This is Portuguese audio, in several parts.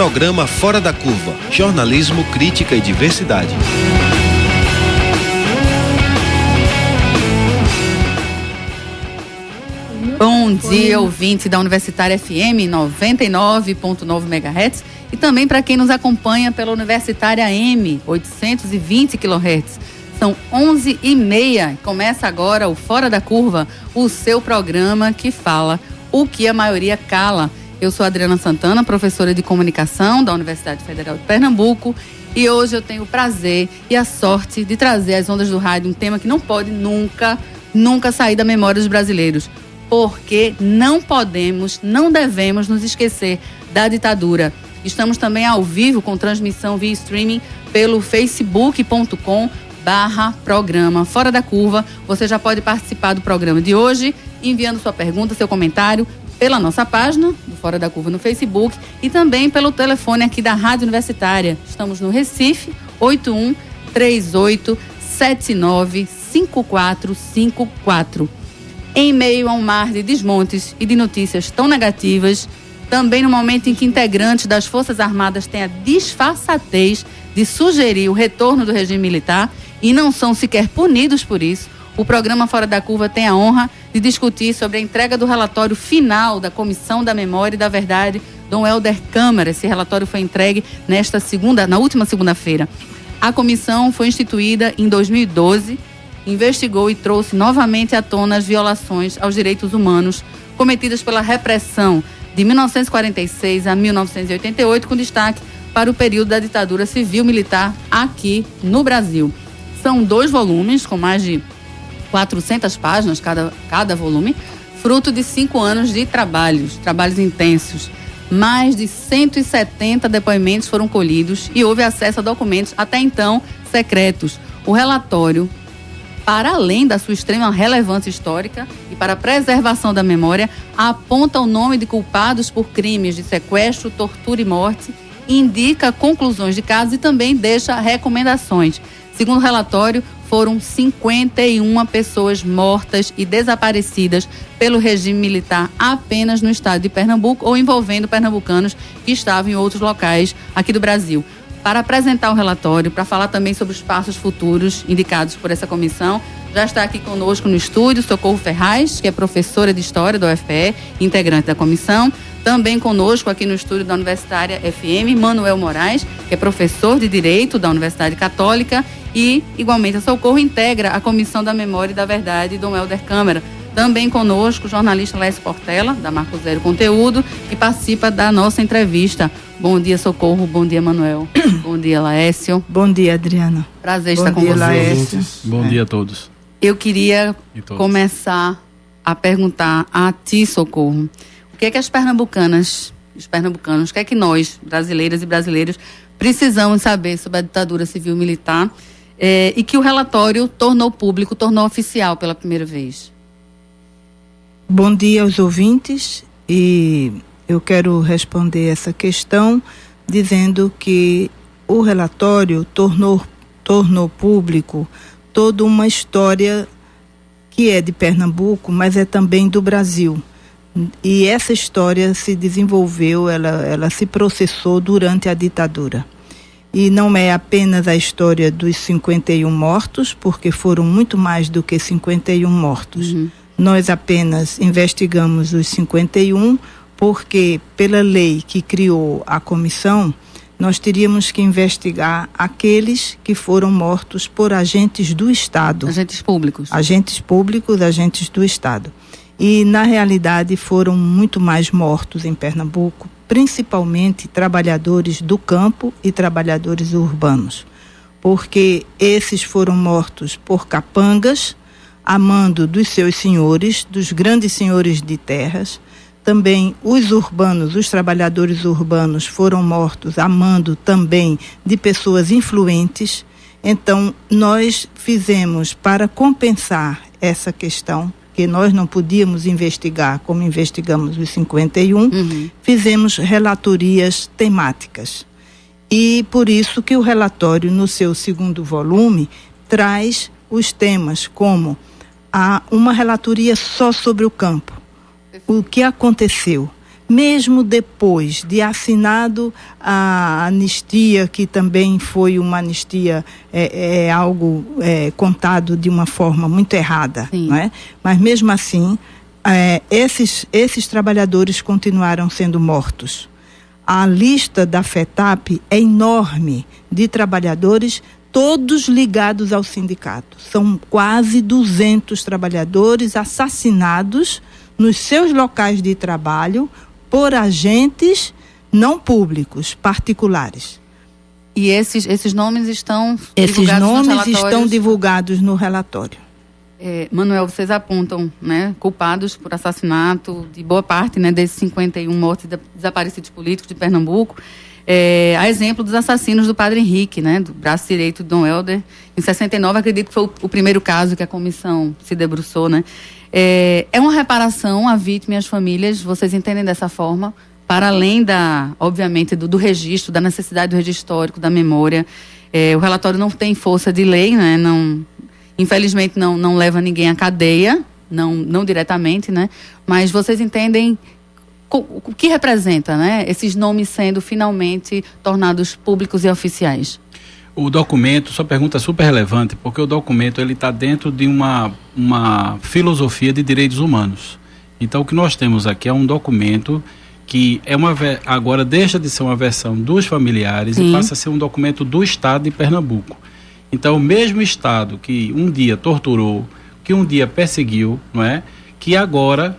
Programa Fora da Curva, jornalismo, crítica e diversidade. Bom dia, ouvinte da Universitária FM 99.9 MHz e também para quem nos acompanha pela Universitária AM 820 kHz. São 11h30. Começa agora o Fora da Curva, o seu programa que fala o que a maioria cala. Eu sou Adriana Santana, professora de comunicação da Universidade Federal de Pernambuco, e hoje eu tenho o prazer e a sorte de trazer às ondas do rádio um tema que não pode nunca sair da memória dos brasileiros. Porque não podemos, não devemos nos esquecer da ditadura. Estamos também ao vivo com transmissão via streaming pelo facebook.com/programa Fora da Curva. Você já pode participar do programa de hoje, enviando sua pergunta, seu comentário pela nossa página do Fora da Curva no Facebook e também pelo telefone aqui da Rádio Universitária. Estamos no Recife, 8138795454. Em meio a um mar de desmontes e de notícias tão negativas, também no momento em que integrantes das Forças Armadas têm a disfarçatez de sugerir o retorno do regime militar e não são sequer punidos por isso, o programa Fora da Curva tem a honra de discutir sobre a entrega do relatório final da Comissão da Memória e da Verdade, Dom Helder Câmara. Esse relatório foi entregue na última segunda-feira. A comissão foi instituída em 2012, investigou e trouxe novamente à tona as violações aos direitos humanos cometidas pela repressão de 1946 a 1988, com destaque para o período da ditadura civil-militar aqui no Brasil. São 2 volumes com mais de 400 páginas cada volume, fruto de 5 anos de trabalhos intensos. Mais de 170 depoimentos foram colhidos e houve acesso a documentos até então secretos. O relatório, para além da sua extrema relevância histórica e para a preservação da memória, aponta o nome de culpados por crimes de sequestro, tortura e morte, indica conclusões de casos e também deixa recomendações. Segundo o relatório, foram 51 pessoas mortas e desaparecidas pelo regime militar apenas no estado de Pernambuco ou envolvendo pernambucanos que estavam em outros locais aqui do Brasil. Para apresentar o relatório, para falar também sobre os passos futuros indicados por essa comissão, já está aqui conosco no estúdio Socorro Ferraz, que é professora de História da UFPE, integrante da comissão. Também conosco aqui no estúdio da Universitária FM, Manuel Moraes, que é professor de Direito da Universidade Católica e, igualmente, a Socorro integra a Comissão da Memória e da Verdade, Dom Helder Câmara. Também conosco o jornalista Lécio Portela, da Marco Zero Conteúdo, que participa da nossa entrevista. Bom dia, Socorro. Bom dia, Manuel. Bom dia, Laécio. Bom dia, Adriana. Prazer estar com vocês. Bom dia a todos. Eu queria começar a perguntar a ti, Socorro, o que é que os pernambucanos, o que é que nós, brasileiras e brasileiros, precisamos saber sobre a ditadura civil-militar e que o relatório tornou público, tornou oficial pela primeira vez? Bom dia aos ouvintes, e eu quero responder essa questão dizendo que o relatório tornou público toda uma história que é de Pernambuco, mas é também do Brasil. E essa história se desenvolveu, ela se processou durante a ditadura. E não é apenas a história dos 51 mortos, porque foram muito mais do que 51 mortos. Uhum. Nós apenas investigamos os 51, porque pela lei que criou a comissão, nós teríamos que investigar aqueles que foram mortos por agentes do Estado. Agentes públicos. Agentes públicos, agentes do Estado. E, na realidade, foram muito mais mortos em Pernambuco, principalmente trabalhadores do campo e trabalhadores urbanos, porque esses foram mortos por capangas, a mando dos seus senhores, dos grandes senhores de terras. Também os urbanos, os trabalhadores urbanos foram mortos a mando também de pessoas influentes. Então, nós fizemos, para compensar essa questão, que nós não podíamos investigar como investigamos os 51, fizemos relatorias temáticas. E por isso que o relatório, no seu segundo volume, traz os temas como uma relatoria só sobre o campo, o que aconteceu, mesmo depois de assinado a anistia, que também foi uma anistia, algo contado de uma forma muito errada, não é? Mas mesmo assim, esses trabalhadores continuaram sendo mortos. A lista da FETAP é enorme, de trabalhadores, todos ligados ao sindicato. São quase 200 trabalhadores assassinados nos seus locais de trabalho por agentes não públicos, particulares. E esses nomes estão divulgados no relatório. Manuel, vocês apontam, né, culpados por assassinato de boa parte, né, desses 51 mortos desaparecidos políticos de Pernambuco, a exemplo dos assassinos do Padre Henrique, né, do braço direito do Dom Helder. Em 69, acredito que foi o primeiro caso que a comissão se debruçou, né? É uma reparação à vítima e às famílias, vocês entendem dessa forma, para além obviamente, do registro, da necessidade do registro histórico, da memória. O relatório não tem força de lei, né? Infelizmente não leva ninguém à cadeia, não diretamente, né? Mas vocês entendem o que representa, né? Esses nomes sendo finalmente tornados públicos e oficiais. O documento, sua pergunta é super relevante, porque o documento ele está dentro de uma filosofia de direitos humanos. Então, o que nós temos aqui é um documento que agora deixa de ser uma versão dos familiares e passa a ser um documento do Estado de Pernambuco. Então, o mesmo Estado que um dia torturou, que um dia perseguiu, não é? Que agora,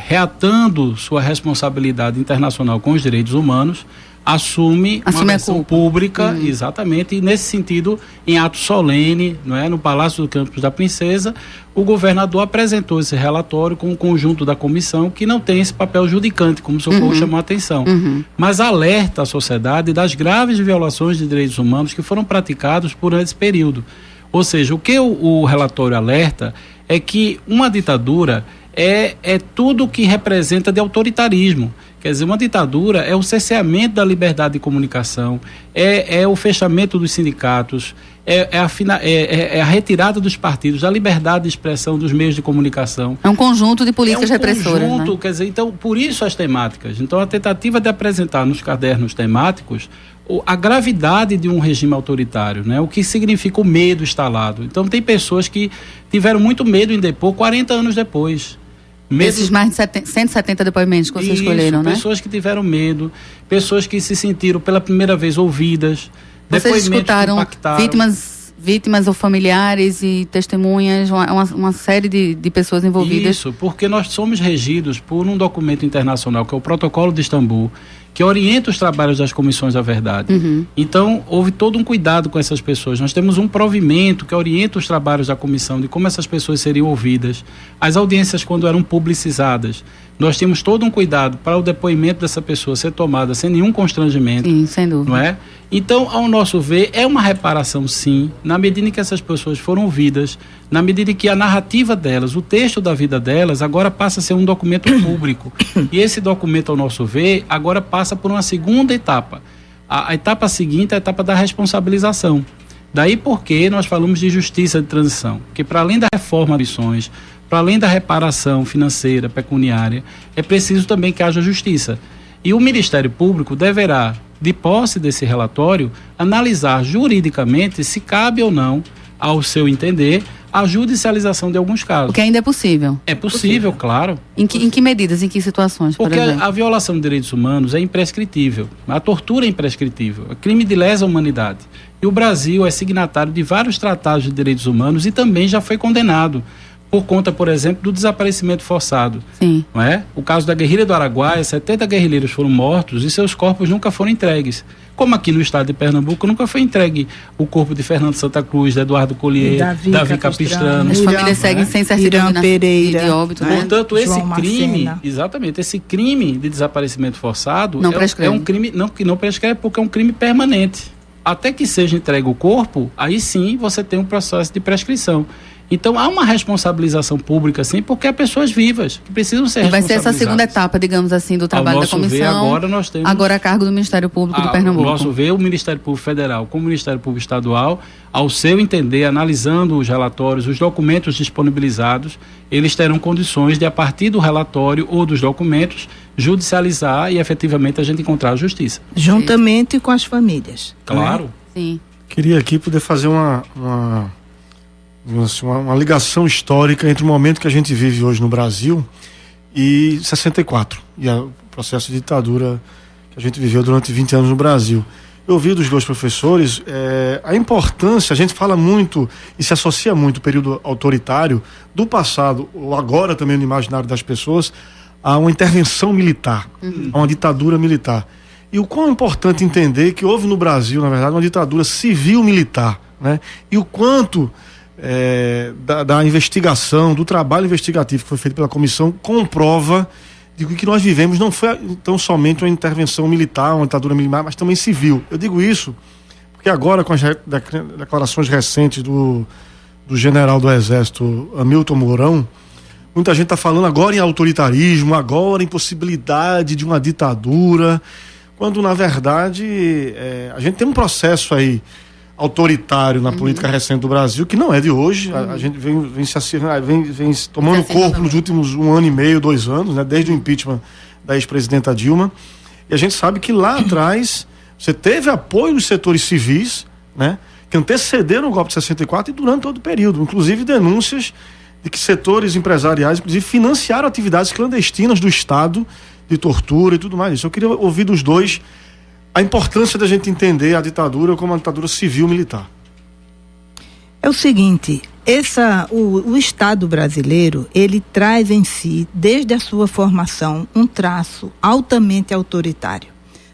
reatando sua responsabilidade internacional com os direitos humanos, assume uma versão pública, exatamente, e nesse sentido, em ato solene, não é, no Palácio do Campos da Princesa, o governador apresentou esse relatório com o conjunto da comissão, que não tem esse papel judicante, como o Socorro chamou a atenção, mas alerta a sociedade das graves violações de direitos humanos que foram praticados por esse período. Ou seja, o que o relatório alerta é que uma ditadura é tudo que representa de autoritarismo. Quer dizer, uma ditadura é o cerceamento da liberdade de comunicação, é o fechamento dos sindicatos, é a retirada dos partidos, da liberdade de expressão dos meios de comunicação. É um conjunto de políticas repressoras. Né? Quer dizer, então, por isso as temáticas. Então, a tentativa de apresentar nos cadernos temáticos a gravidade de um regime autoritário, né? O que significa o medo instalado. Então, tem pessoas que tiveram muito medo em depor 40 anos depois. Esses mais de 170 depoimentos que vocês escolheram, né? Pessoas que tiveram medo, pessoas que se sentiram pela primeira vez ouvidas. Vocês escutaram vítimas ou familiares e testemunhas, uma série de pessoas envolvidas. Isso, porque nós somos regidos por um documento internacional, que é o Protocolo de Istambul, que orienta os trabalhos das comissões da verdade. Então, houve todo um cuidado com essas pessoas. Nós temos um provimento que orienta os trabalhos da comissão, de como essas pessoas seriam ouvidas. As audiências, quando eram publicizadas, nós tínhamos todo um cuidado para o depoimento dessa pessoa ser tomada sem nenhum constrangimento. Sim, sem dúvida. Não é? Então, ao nosso ver, é uma reparação, sim, na medida em que essas pessoas foram ouvidas, na medida em que a narrativa delas, o texto da vida delas, agora passa a ser um documento público. E esse documento, ao nosso ver, agora passa por uma segunda etapa. A etapa seguinte é a etapa da responsabilização. Daí porque nós falamos de justiça de transição, que para além da reforma de missões, para além da reparação financeira, pecuniária, é preciso também que haja justiça. E o Ministério Público deverá, de posse desse relatório, analisar juridicamente se cabe ou não, ao seu entender, a judicialização de alguns casos. O que ainda é possível. É possível, claro. Em que medidas, em que situações, por exemplo? Porque a violação de direitos humanos é imprescritível. A tortura é imprescritível. É crime de lesa humanidade. E o Brasil é signatário de vários tratados de direitos humanos e também já foi condenado por conta, por exemplo, do desaparecimento forçado. Sim. Não é? O caso da guerrilha do Araguaia, 70 guerrilheiros foram mortos e seus corpos nunca foram entregues. Como aqui no estado de Pernambuco nunca foi entregue o corpo de Fernando Santa Cruz, de Eduardo Collier, Davi Capistrano. As famílias seguem sem certidão de óbito. Né? Portanto, esse crime, exatamente, esse crime de desaparecimento forçado é um crime que não prescreve porque é um crime permanente. Até que seja entregue o corpo, aí sim você tem um processo de prescrição. Então há uma responsabilização pública, sim, porque há pessoas vivas que precisam ser responsabilizadas. Vai ser essa segunda responsabilizadas. etapa, digamos assim, do trabalho da comissão. Ver, agora nós temos... Agora a cargo do Ministério Público de Pernambuco. Ao nosso ver, o Ministério Público Federal como o Ministério Público Estadual, ao seu entender, analisando os relatórios, os documentos disponibilizados, eles terão condições de, a partir do relatório ou dos documentos, judicializar e efetivamente a gente encontrar a justiça. Juntamente com as famílias. Claro. Sim. Queria aqui poder fazer uma ligação histórica entre o momento que a gente vive hoje no Brasil e 64, e o processo de ditadura que a gente viveu durante 20 anos no Brasil. Eu ouvi dos dois professores a importância, a gente fala muito e se associa muito ao período autoritário do passado, ou agora também no imaginário das pessoas, a uma intervenção militar, a uma ditadura militar. E o quão é importante entender que houve no Brasil, na verdade, uma ditadura civil-militar, né? E o quanto da investigação, do trabalho investigativo que foi feito pela comissão, comprova de que o que nós vivemos não foi tão somente uma intervenção militar, uma ditadura militar, mas também civil. Eu digo isso porque agora, com as declarações recentes do general do Exército, Hamilton Mourão, muita gente está falando agora em autoritarismo, agora em possibilidade de uma ditadura, quando na verdade a gente tem um processo aí autoritário na política recente do Brasil, que não é de hoje. A gente vem tomando corpo nos últimos 1 ano e meio, 2 anos, né, desde o impeachment da ex-presidenta Dilma. E a gente sabe que lá atrás você teve apoio dos setores civis, né, que antecederam o golpe de 64 e durante todo o período, inclusive denúncias de que setores empresariais, inclusive, financiaram atividades clandestinas do Estado de tortura e tudo mais isso. Eu queria ouvir dos dois a importância da gente entender a ditadura como uma ditadura civil-militar. É o seguinte, o Estado brasileiro, ele traz em si, desde a sua formação, um traço altamente autoritário.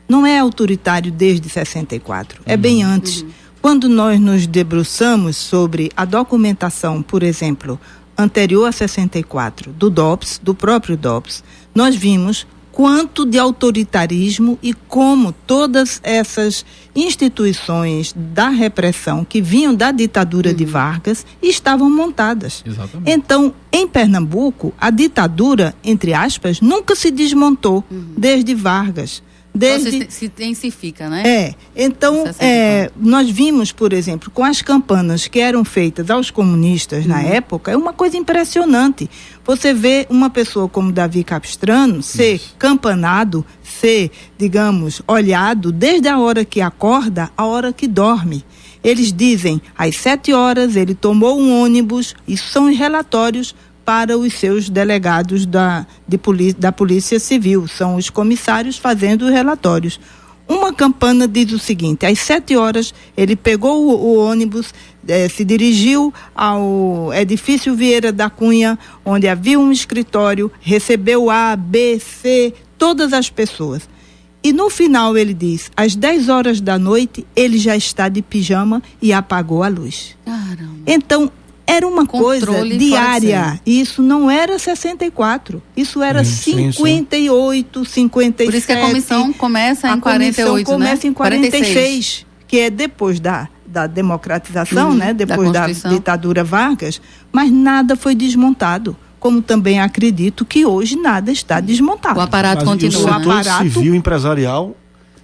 Não é autoritário desde 64, é bem antes. Quando nós nos debruçamos sobre a documentação, por exemplo, anterior a 64, do DOPS, do próprio DOPS, nós vimos quanto de autoritarismo e como todas essas instituições da repressão que vinham da ditadura de Vargas estavam montadas. Exatamente. Então, em Pernambuco, a ditadura, entre aspas, nunca se desmontou desde Vargas. Se intensifica, né? Então, nós vimos, por exemplo, com as campanas que eram feitas aos comunistas na época, é uma coisa impressionante. Você vê uma pessoa como Davi Capistrano ser campanado, ser, digamos, olhado desde a hora que acorda à hora que dorme. Eles dizem, às 7 horas ele tomou um ônibus, isso são os relatórios para os seus delegados da Polícia Civil, são os comissários fazendo os relatórios. Uma campana diz o seguinte, às 7 horas ele pegou o ônibus, se dirigiu ao edifício Vieira da Cunha, onde havia um escritório, recebeu A, B, C, todas as pessoas. E no final ele diz, às 10 horas da noite, ele já está de pijama e apagou a luz. Caramba. Então, era uma coisa diária. Isso não era 64. Isso era 58, 57. Por isso que a comissão começa em 48, A comissão começa né? em 46, que é depois da democratização, né? Depois da ditadura Vargas. Mas nada foi desmontado. Como também acredito que hoje nada está desmontado. O aparato continua. O setor civil empresarial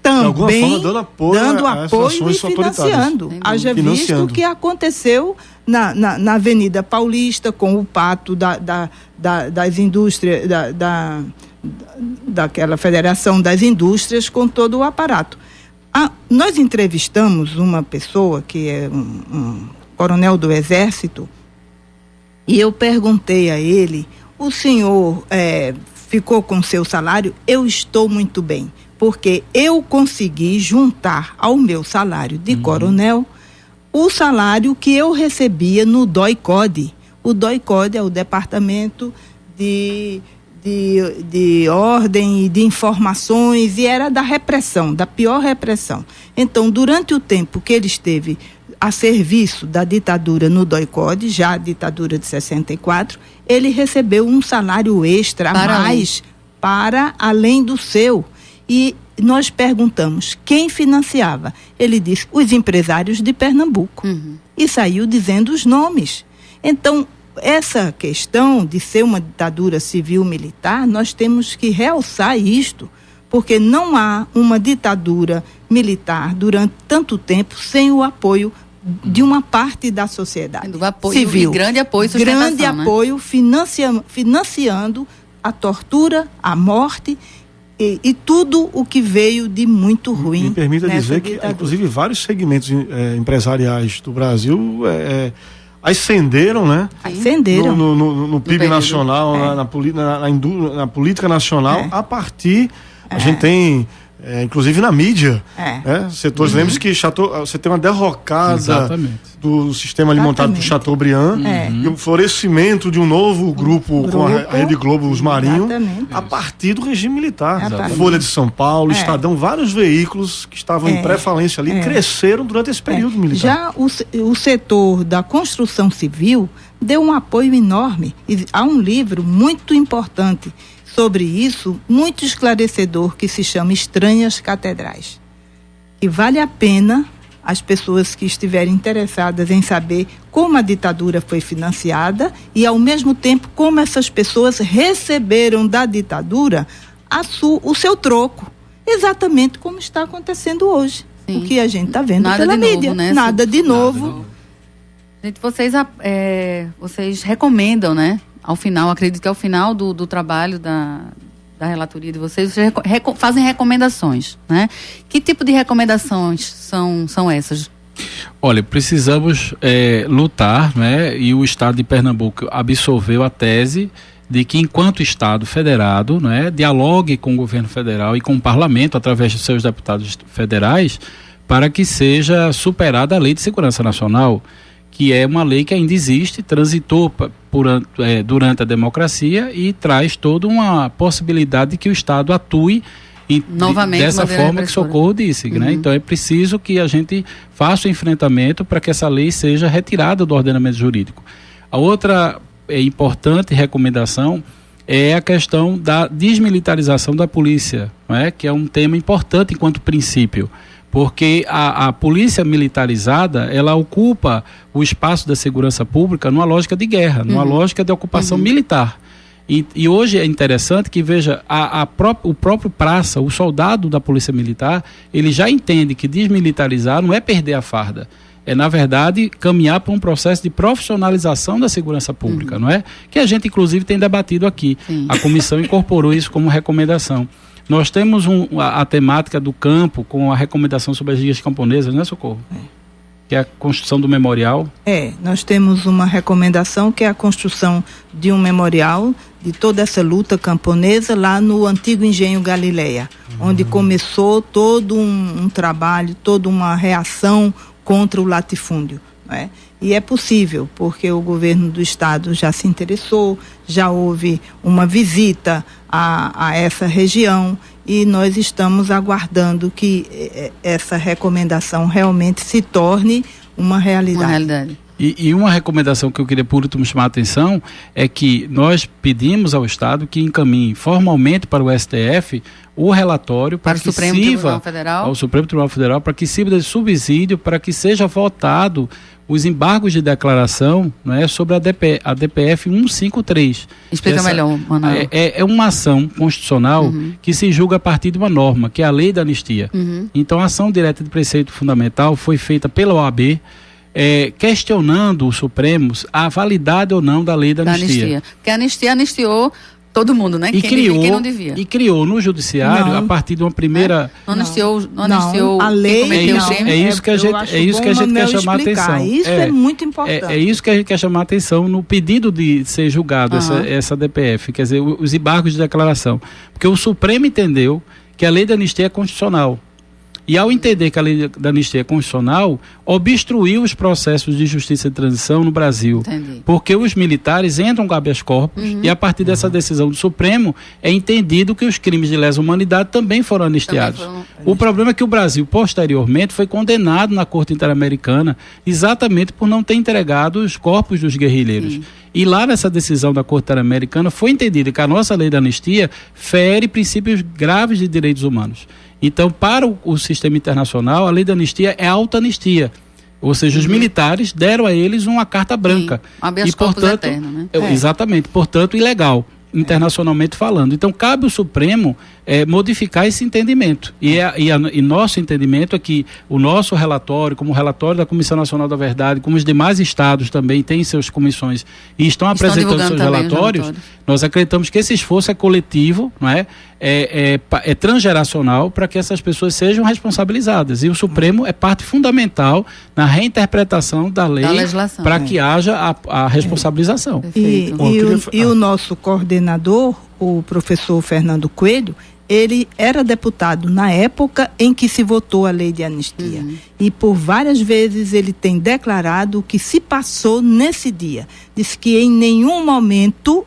também dando apoio e financiando. Haja visto o que aconteceu na Avenida Paulista com o pacto das indústrias, daquela Federação das Indústrias, com todo o aparato. Nós entrevistamos uma pessoa que é um coronel do Exército e eu perguntei a ele, o senhor ficou com seu salário? Eu estou muito bem, porque eu consegui juntar ao meu salário de coronel o salário que eu recebia no DOI-CODE. O DOI-CODE é o Departamento de Ordem e de Informações, e era da repressão, da pior repressão. Então, durante o tempo que ele esteve a serviço da ditadura no DOI-CODE, já a ditadura de 64, ele recebeu um salário extra a mais para além do seu. E nós perguntamos quem financiava. Ele disse, os empresários de Pernambuco. E saiu dizendo os nomes. Então, essa questão de ser uma ditadura civil-militar, nós temos que realçar isto, porque não há uma ditadura militar durante tanto tempo sem o apoio de uma parte da sociedade do apoio civil. E grande apoio e sustentação, grande apoio, financiando a tortura, a morte e tudo o que veio de muito ruim. Me permita dizer ditadura. que, inclusive, vários segmentos empresariais do Brasil ascenderam, né? Ascenderam. No PIB período. nacional, na política nacional, a partir... A gente tem, inclusive na mídia, setores. Lembre-se que você tem uma derrocada do sistema alimentar do Chateaubriand e o florescimento de um novo grupo com a Rede Globo, os Marinho, a partir do regime militar. Folha de São Paulo, Estadão, vários veículos que estavam em pré-falência ali cresceram durante esse período militar. Já o setor da construção civil deu um apoio enorme. E há um livro muito importante sobre isso, muito esclarecedor, que se chama Estranhas Catedrais. E vale a pena as pessoas que estiverem interessadas em saber como a ditadura foi financiada e, ao mesmo tempo, como essas pessoas receberam da ditadura o seu troco, exatamente como está acontecendo hoje. Sim. O que a gente está vendo pela mídia. Novo, né? Nada de novo. Gente, vocês recomendam, né? Ao final, acredito que ao final do trabalho da relatoria de vocês fazem recomendações, né? Que tipo de recomendações são essas? Olha, precisamos lutar, né? E o Estado de Pernambuco absolveu a tese de que, enquanto Estado federado, né, dialogue com o governo federal e com o parlamento, através de seus deputados federais, para que seja superada a Lei de Segurança Nacional, que é uma lei que ainda existe, transitou durante a democracia e traz toda uma possibilidade de que o Estado atue novamente dessa forma que Socorro disse. Né? Então é preciso que a gente faça o enfrentamento para que essa lei seja retirada do ordenamento jurídico. A outra importante recomendação é a questão da desmilitarização da polícia, não é? Que é um tema importante enquanto princípio. Porque a polícia militarizada, ela ocupa o espaço da segurança pública numa lógica de guerra, numa lógica de ocupação militar. E hoje é interessante que, veja, o próprio praça, o soldado da polícia militar, ele já entende que desmilitarizar não é perder a farda. É, na verdade, caminhar para um processo de profissionalização da segurança pública, não é? Que a gente, inclusive, tem debatido aqui. Sim. A comissão incorporou isso como recomendação. Nós temos a temática do campo com a recomendação sobre as guias camponesas, né, Socorro? Que é a construção do memorial. Nós temos uma recomendação que é a construção de um memorial de toda essa luta camponesa lá no antigo Engenho Galileia, onde começou todo um trabalho, toda uma reação contra o latifúndio, não é? E é possível, porque o governo do estado já se interessou, já houve uma visita a essa região e nós estamos aguardando que essa recomendação realmente se torne uma realidade. Uma realidade. E uma recomendação que eu queria por último chamar a atenção é que nós pedimos ao Estado que encaminhe formalmente para o STF o relatório para que sirva ao Supremo Tribunal Federal para que sirva de subsídio para que seja votado os embargos de declaração, não é, sobre a DPF 153. Explica melhor, Manuel. É uma ação constitucional que se julga a partir de uma norma, que é a lei da anistia. Então a ação direta de preceito fundamental foi feita pela OAB, questionando os Supremos a validade ou não da lei da anistia. Porque a anistia anistiou todo mundo, né? Quem não devia. E criou no judiciário, a partir de uma primeira... Não anunciou a lei. É isso que a gente quer chamar a atenção. Isso é muito importante. É isso que a gente quer chamar a atenção no pedido de ser julgado essa DPF, quer dizer, os embargos de declaração. Porque o Supremo entendeu que a lei da anistia é constitucional. E ao entender que a lei da anistia é constitucional, obstruiu os processos de justiça de transição no Brasil. Entendi. Porque os militares entram com habeas corpus e a partir dessa decisão do Supremo é entendido que os crimes de lesa humanidade também foram anistiados. O problema é que o Brasil, posteriormente, foi condenado na Corte Interamericana exatamente por não ter entregado os corpos dos guerrilheiros. E lá nessa decisão da Corte Interamericana foi entendido que a nossa lei da anistia fere princípios graves de direitos humanos. Então, para o sistema internacional, a lei da anistia é alta anistia. Ou seja, os militares deram a eles uma carta branca. Sim, habeas corpus eterno, né? Exatamente, portanto, ilegal, internacionalmente falando. Então, cabe ao Supremo modificar esse entendimento. E nosso entendimento é que o nosso relatório, como o relatório da Comissão Nacional da Verdade, como os demais estados também têm suas comissões e estão apresentando seus relatórios, nós acreditamos que esse esforço é coletivo, não é? É transgeracional para que essas pessoas sejam responsabilizadas. E o Supremo é parte fundamental na reinterpretação da lei para que haja a responsabilização. E o nosso coordenador, o professor Fernando Coelho, ele era deputado na época em que se votou a lei de anistia. E por várias vezes ele tem declarado o que se passou nesse dia. Diz que em nenhum momento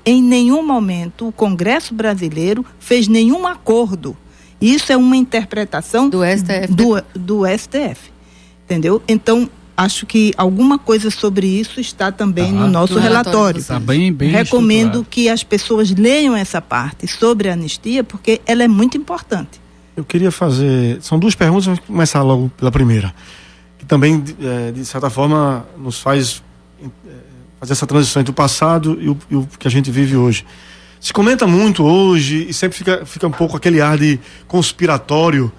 o Congresso brasileiro fez nenhum acordo. Isso é uma interpretação do STF. Do STF. Entendeu? Então, acho que alguma coisa sobre isso está também no nosso relatório. Está bem Recomendo estruturado. que as pessoas leiam essa parte sobre a anistia, porque ela é muito importante. Eu queria fazer... São duas perguntas, vamos começar logo pela primeira. Que também, de certa forma, nos faz fazer essa transição entre o passado e o que a gente vive hoje. Se comenta muito hoje, e sempre fica um pouco aquele ar de conspiratório.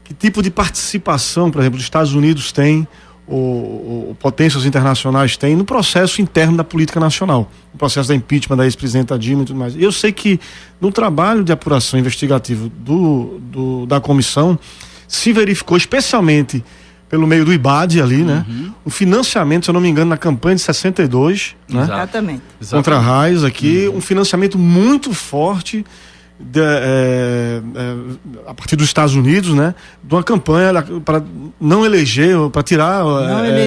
Que tipo de participação, por exemplo, os Estados Unidos têm, ou potências internacionais têm no processo interno da política nacional, no processo da impeachment da ex-presidenta Dilma e tudo mais. Eu sei que no trabalho de apuração investigativa da comissão se verificou, especialmente pelo meio do IBAD ali, né? Um financiamento, se eu não me engano, na campanha de 62, né? Exatamente. Contra a Reis aqui, um financiamento muito forte a partir dos Estados Unidos, né, de uma campanha para não eleger, para tirar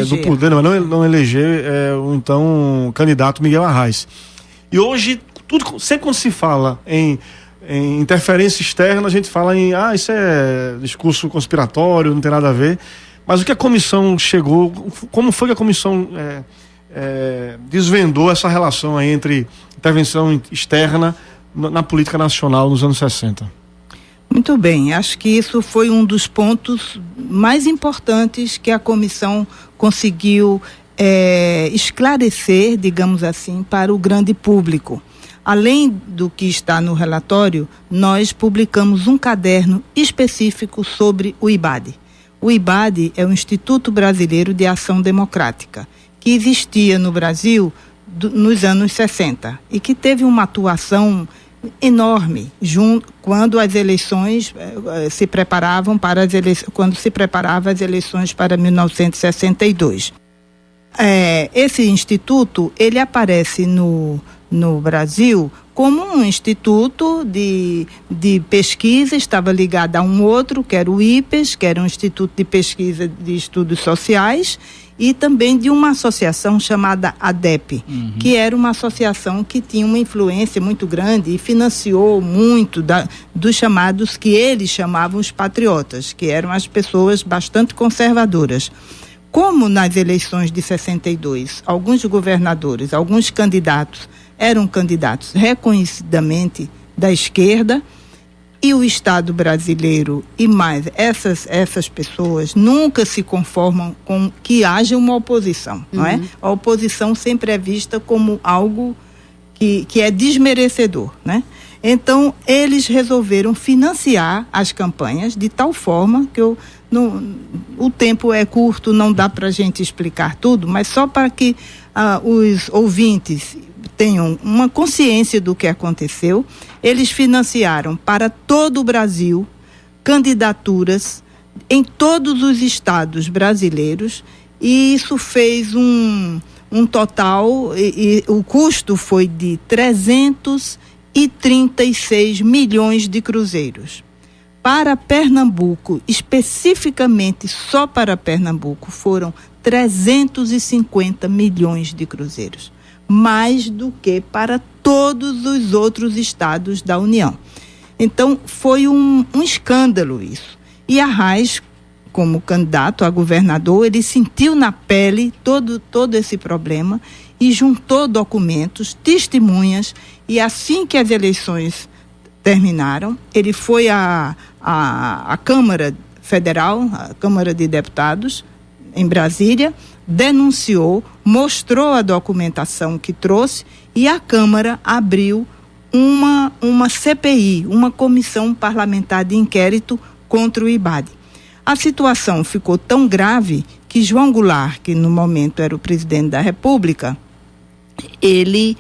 do poder, não eleger o então candidato Miguel Arraes. E hoje, sempre quando se fala em interferência externa, a gente fala em isso é discurso conspiratório, não tem nada a ver. Mas o que a comissão chegou, como foi que a comissão desvendou essa relação aí entre intervenção externa na política nacional nos anos 60? Muito bem, acho que isso foi um dos pontos mais importantes que a comissão conseguiu esclarecer, digamos assim, para o grande público. Além do que está no relatório, nós publicamos um caderno específico sobre o IBAD. O IBAD é o Instituto Brasileiro de Ação Democrática, que existia no Brasil nos anos 60 e que teve uma atuação enorme quando as eleições se preparavam quando se preparava as eleições para 1962. Esse instituto, ele aparece no Brasil como um instituto de pesquisa, estava ligado a um outro, que era o IPES, que era um instituto de pesquisa de estudos sociais, e também de uma associação chamada ADEP, que era uma associação que tinha uma influência muito grande e financiou muito dos chamados, que eles chamavam os patriotas, que eram as pessoas bastante conservadoras. Como nas eleições de 62, alguns governadores, alguns candidatos eram candidatos reconhecidamente da esquerda, e o Estado brasileiro e mais essas pessoas nunca se conformam com que haja uma oposição, não é? A oposição sempre é vista como algo que é desmerecedor, né? Então, eles resolveram financiar as campanhas de tal forma que o tempo é curto, não dá para a gente explicar tudo, mas só para que os ouvintes tenham uma consciência do que aconteceu. Eles financiaram para todo o Brasil candidaturas em todos os estados brasileiros, e isso fez um total, e o custo foi de 336 milhões de cruzeiros. Para Pernambuco, especificamente só para Pernambuco, foram 350 milhões de cruzeiros. Mais do que para todos os outros estados da União. Então, foi um escândalo isso. E Arraes, como candidato a governador, ele sentiu na pele todo esse problema e juntou documentos, testemunhas, e assim que as eleições terminaram, ele foi à Câmara Federal, a Câmara de Deputados, em Brasília, denunciou, mostrou a documentação que trouxe e a Câmara abriu uma CPI, uma comissão parlamentar de inquérito contra o IBAD. A situação ficou tão grave que João Goulart, que no momento era o presidente da República, ele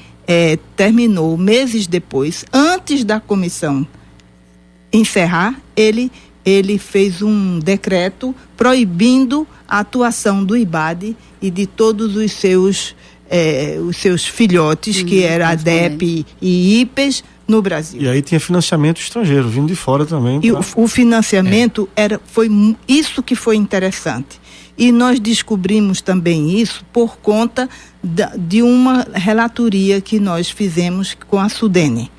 terminou meses depois, antes da comissão encerrar, ele fez um decreto proibindo a atuação do IBAD e de todos os seus filhotes, que era a DEP e IPES, no Brasil. E aí tinha financiamento estrangeiro, vindo de fora também. E o financiamento foi isso que foi interessante. E nós descobrimos também isso por conta de uma relatoria que nós fizemos com a Sudene.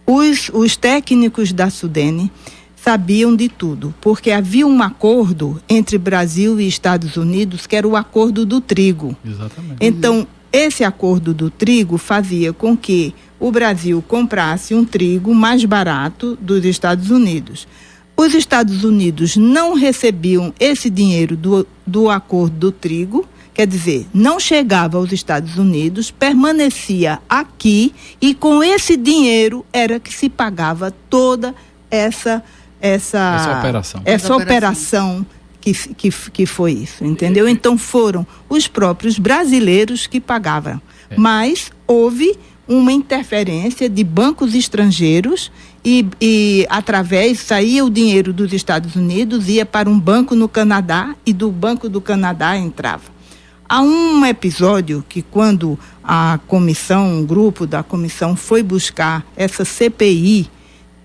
Os técnicos da Sudene sabiam de tudo, porque havia um acordo entre Brasil e Estados Unidos, que era o acordo do trigo. Exatamente. Então, esse acordo do trigo fazia com que o Brasil comprasse um trigo mais barato dos Estados Unidos. Os Estados Unidos não recebiam esse dinheiro do acordo do trigo, quer dizer, não chegava aos Estados Unidos, permanecia aqui e com esse dinheiro era que se pagava toda essa operação que foi isso, entendeu? Então foram os próprios brasileiros que pagavam, mas houve uma interferência de bancos estrangeiros e através, saía o dinheiro dos Estados Unidos, ia para um banco no Canadá e do Banco do Canadá entrava. Há um episódio que quando um grupo da comissão foi buscar essa CPI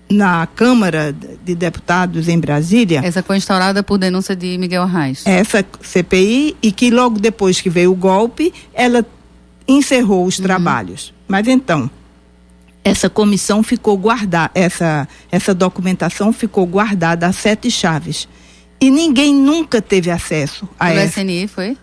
na Câmara de Deputados em Brasília. Essa foi instaurada por denúncia de Miguel Arraes. Essa CPI, e que logo depois que veio o golpe, ela encerrou os trabalhos. Mas então, essa comissão ficou guardada, essa documentação ficou guardada a 7 chaves. E ninguém nunca teve acesso a essa. O SNI foi?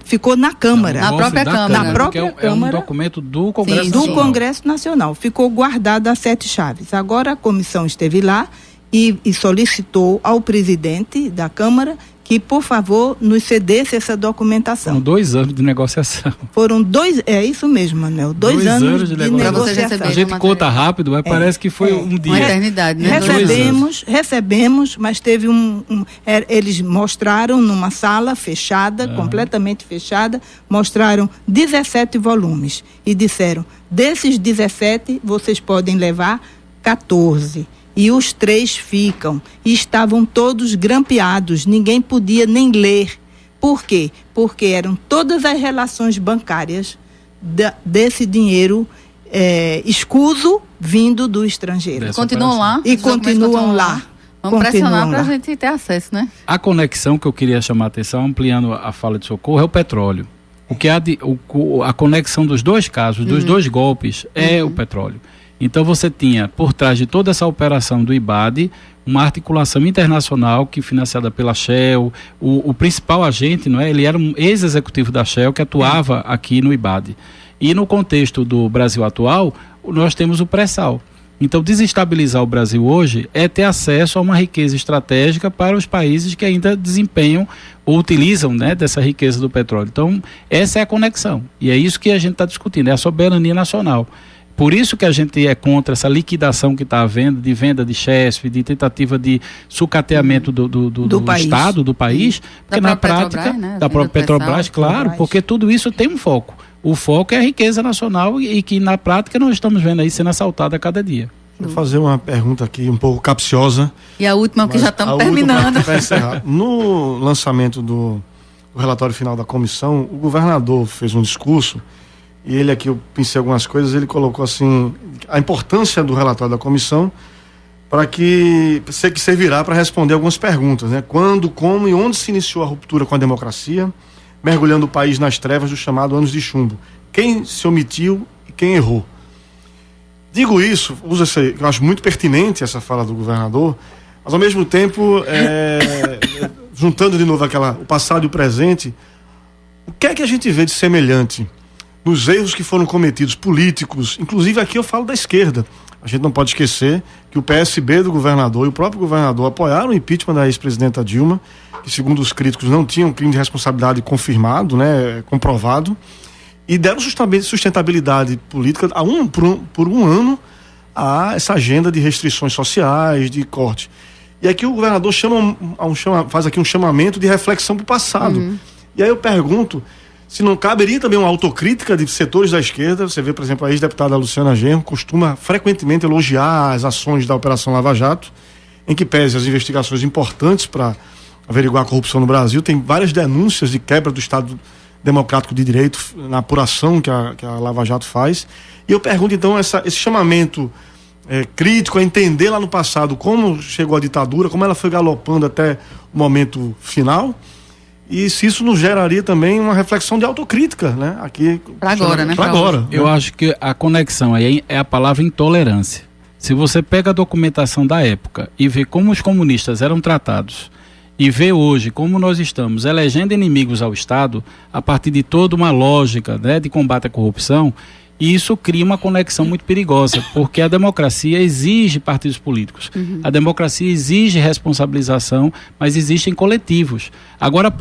Ficou na Câmara. Na própria Câmara. Na própria Câmara. É um documento do Congresso Nacional. Do Congresso Nacional. Ficou guardado a 7 chaves. Agora a comissão esteve lá e solicitou ao presidente da Câmara que, por favor, nos cedesse essa documentação. Foram 2 anos de negociação. Foram 2, é isso mesmo, Manuel, 2 anos de negociação. A gente conta rápido, mas parece que foi um dia. Uma eternidade, né? Recebemos, mas teve eles mostraram numa sala fechada, completamente fechada, mostraram 17 volumes e disseram, desses 17, vocês podem levar 14. E os 3 ficam. E estavam todos grampeados, ninguém podia nem ler. Por quê? Porque eram todas as relações bancárias desse dinheiro escuso vindo do estrangeiro. Continuam lá? E continuam lá. Vamos pressionar para a gente ter acesso, né? A conexão que eu queria chamar a atenção, ampliando a fala de Socorro, é o petróleo. O que a conexão dos 2 casos, dos 2 golpes, é o petróleo. Então você tinha, por trás de toda essa operação do IBAD, uma articulação internacional que financiada pela Shell, o principal agente, não é? Ele era um ex-executivo da Shell que atuava aqui no IBAD. E no contexto do Brasil atual, nós temos o pré-sal. Então desestabilizar o Brasil hoje é ter acesso a uma riqueza estratégica para os países que ainda desempenham ou utilizam, né, dessa riqueza do petróleo. Então essa é a conexão. E é isso que a gente está discutindo, é a soberania nacional. Por isso que a gente é contra essa liquidação que está havendo de venda de Chesf, de tentativa de sucateamento do Estado, do país, porque na prática, Petrobras, né? Da própria Petrobras, claro, porque tudo isso tem um foco. O foco é a riqueza nacional e que na prática nós estamos vendo aí sendo assaltada a cada dia. Vou fazer uma pergunta aqui um pouco capciosa. E a última que já estamos terminando. No lançamento do relatório final da comissão, o governador fez um discurso. E ele aqui, eu pensei algumas coisas, ele colocou assim, a importância do relatório da comissão para que servirá para responder algumas perguntas, né? Quando, como e onde se iniciou a ruptura com a democracia, mergulhando o país nas trevas do chamado anos de chumbo. Quem se omitiu e quem errou. Digo isso, eu acho muito pertinente essa fala do governador, mas ao mesmo tempo, juntando de novo o passado e o presente, o que é que a gente vê de semelhante nos erros que foram cometidos políticos, inclusive aqui eu falo da esquerda, A gente não pode esquecer que o PSB do governador e o próprio governador apoiaram o impeachment da ex-presidenta Dilma, que segundo os críticos não tinha um crime de responsabilidade confirmado, né, comprovado, e deram sustentabilidade política por um ano a essa agenda de restrições sociais, de corte. E aqui o governador faz aqui um chamamento de reflexão para o passado. E aí eu pergunto se não caberia também uma autocrítica de setores da esquerda. Você vê, por exemplo, a ex-deputada Luciana Genro costuma frequentemente elogiar as ações da Operação Lava Jato, em que pese as investigações importantes para averiguar a corrupção no Brasil, tem várias denúncias de quebra do Estado Democrático de Direito na apuração que a Lava Jato faz. E eu pergunto então esse chamamento crítico a entender lá no passado como chegou a ditadura, como ela foi galopando até o momento final, e se isso nos geraria também uma reflexão de autocrítica, né? Aqui para agora, né? Para agora. Eu acho que a conexão aí é a palavra intolerância. Se você pega a documentação da época e vê como os comunistas eram tratados e vê hoje como nós estamos elegendo inimigos ao Estado a partir de toda uma lógica, né, de combate à corrupção, e isso cria uma conexão muito perigosa, porque a democracia exige partidos políticos. A democracia exige responsabilização, mas existem coletivos. Agora,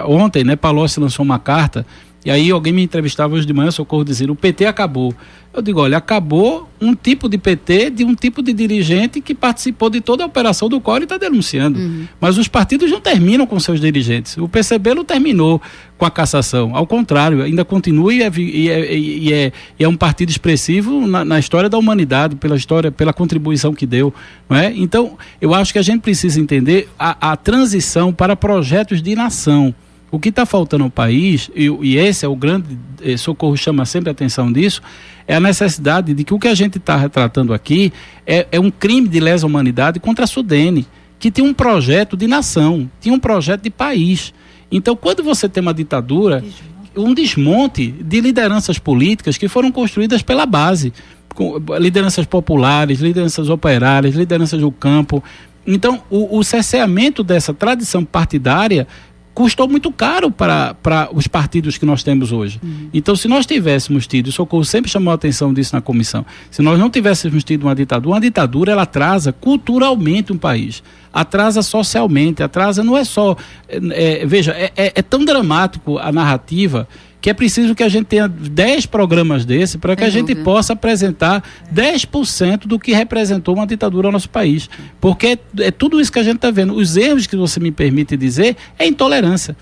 ontem, né, Palocci lançou uma carta, e aí alguém me entrevistava hoje de manhã, Socorro, dizendo, o PT acabou. Eu digo, olha, acabou um tipo de PT, de um tipo de dirigente que participou de toda a operação do qual ele está denunciando. Mas os partidos não terminam com seus dirigentes. O PCB não terminou com a cassação. Ao contrário, ainda continua e é um partido expressivo na história da humanidade, pela contribuição que deu. Não é? Então, eu acho que a gente precisa entender a transição para projetos de nação. O que está faltando ao país, e esse é o grande, Socorro chama sempre a atenção disso, é a necessidade de que o que a gente está retratando aqui é um crime de lesa humanidade contra a Sudene, que tinha um projeto de nação, tinha um projeto de país. Então, quando você tem uma ditadura, um desmonte de lideranças políticas que foram construídas pela base, com lideranças populares, lideranças operárias, lideranças do campo. Então, o cerceamento dessa tradição partidária custou muito caro para os partidos que nós temos hoje. Então, se nós tivéssemos tido, o Socorro sempre chamou a atenção disso na comissão, se nós não tivéssemos tido uma ditadura ela atrasa culturalmente um país, atrasa socialmente, atrasa, não é só... veja, é tão dramático a narrativa que é preciso que a gente tenha 10 programas desse para que a gente possa apresentar 10% do que representou uma ditadura no nosso país. Porque é tudo isso que a gente está vendo. Os erros que você me permite dizer é intolerância.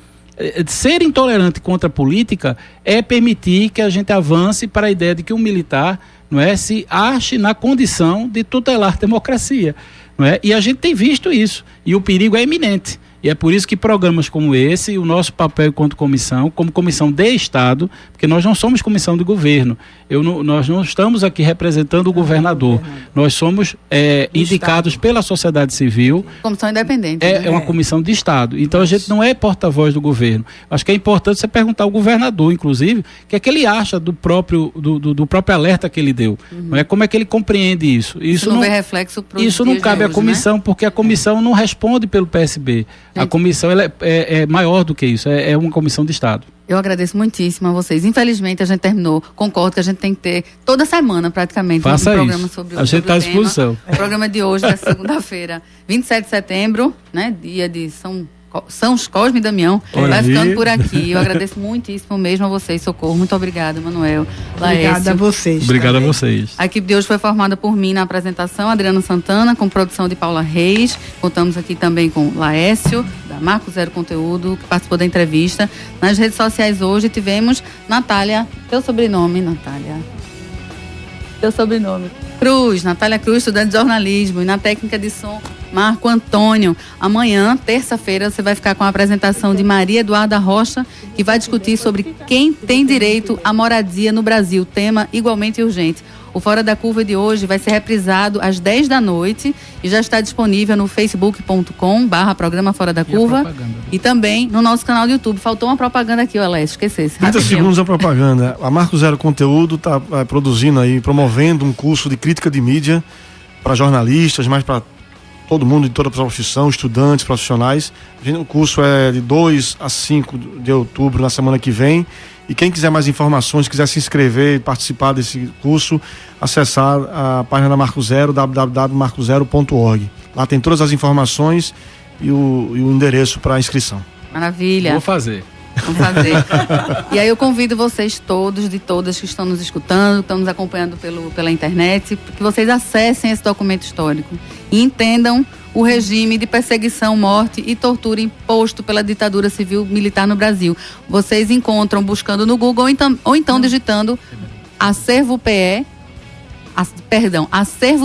Ser intolerante contra a política é permitir que a gente avance para a ideia de que um militar, não é, se ache na condição de tutelar a democracia. Não é? E a gente tem visto isso. E o perigo é iminente. E é por isso que programas como esse, o nosso papel enquanto comissão, como comissão de Estado, porque nós não somos comissão de governo, nós não estamos aqui representando o governador, nós somos indicados Estado pela sociedade civil. Comissão independente. É uma comissão de Estado. Então a gente não é porta-voz do governo. Acho que é importante você perguntar ao governador, inclusive, o que é que ele acha do próprio alerta que ele deu. Não é? Como é que ele compreende isso? Isso não vê reflexo pro Isso não cabe à comissão, né? Porque a comissão não responde pelo PSB. A comissão ela é maior do que isso, é uma comissão de Estado. Eu agradeço muitíssimo a vocês. Infelizmente a gente terminou, concordo que a gente tem que ter toda semana praticamente um programa sobre o tema. A gente está à disposição. O programa de hoje, da segunda-feira, 27 de setembro, né, dia de São Cosme e Damião, vai ficando por aqui. Eu agradeço muitíssimo mesmo a vocês, Socorro. Muito obrigada, Manuel. Obrigada a vocês. Obrigado a vocês. A equipe de hoje foi formada por mim na apresentação, Adriano Santana, com produção de Paula Reis. Contamos aqui também com Laércio, da Marco Zero Conteúdo, que participou da entrevista. Nas redes sociais hoje tivemos Natália, teu sobrenome, Natália. Natália Cruz, estudante de jornalismo, e na técnica de som, Marco Antônio. Amanhã, terça-feira, você vai ficar com a apresentação de Maria Eduarda Rocha, que vai discutir sobre quem tem direito à moradia no Brasil, tema igualmente urgente. O Fora da Curva de hoje vai ser reprisado às 10 da noite e já está disponível no facebook.com/programa Fora da Curva e também no nosso canal do YouTube. Faltou uma propaganda aqui, Alex, esquecesse. 30 segundos a propaganda. A Marco Zero Conteúdo está produzindo aí, promovendo um curso de crítica de mídia para jornalistas, mas para todo mundo de toda a profissão, estudantes, profissionais. O curso é de 2 a 5 de outubro, na semana que vem. E quem quiser mais informações, quiser se inscrever e participar desse curso, acessar a página da Marco Zero, www.marcozero.org. Lá tem todas as informações e o endereço para inscrição. Maravilha. Vou fazer. Vamos fazer. E aí eu convido vocês todos, de todas que estão nos escutando, que estão nos acompanhando pela internet, que vocês acessem esse documento histórico e entendam o regime de perseguição, morte e tortura imposto pela ditadura civil-militar no Brasil. Vocês encontram buscando no Google ou então digitando acervo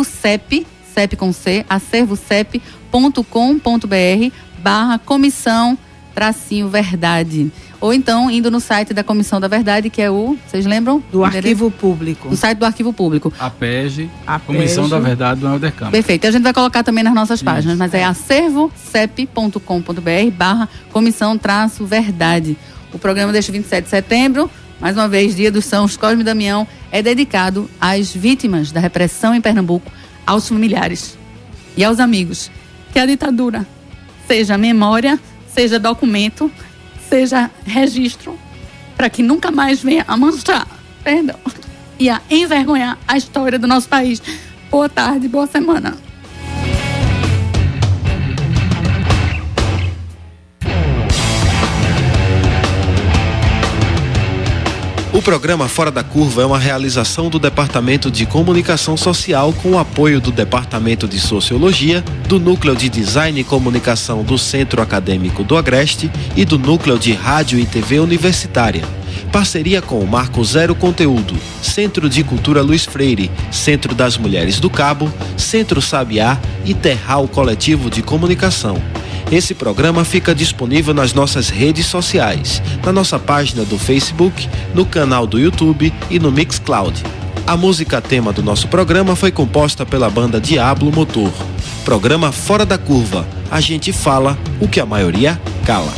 CEP, CEP com C, acervocep.com.br/comissão-verdade. Ou então indo no site da Comissão da Verdade, que é vocês lembram? Do Arquivo Público. No site do Arquivo Público. APEG, Comissão da Verdade do Helder Perfeito. A gente vai colocar também nas nossas páginas, mas é acervocep.com.br/comissão-verdade. O programa deste 27 de setembro, mais uma vez, Dia dos Sãos Cosme e Damião, é dedicado às vítimas da repressão em Pernambuco, aos familiares e aos amigos. Que a ditadura seja memória, seja documento, seja registro, para que nunca mais venha a manchar, e a envergonhar a história do nosso país. Boa tarde, boa semana. O programa Fora da Curva é uma realização do Departamento de Comunicação Social com o apoio do Departamento de Sociologia, do Núcleo de Design e Comunicação do Centro Acadêmico do Agreste e do Núcleo de Rádio e TV Universitária. Parceria com o Marco Zero Conteúdo, Centro de Cultura Luiz Freire, Centro das Mulheres do Cabo, Centro Sabiá e Terral Coletivo de Comunicação. Esse programa fica disponível nas nossas redes sociais, na nossa página do Facebook, no canal do YouTube e no Mixcloud. A música tema do nosso programa foi composta pela banda Diablo Motor. Programa Fora da Curva. A gente fala o que a maioria cala.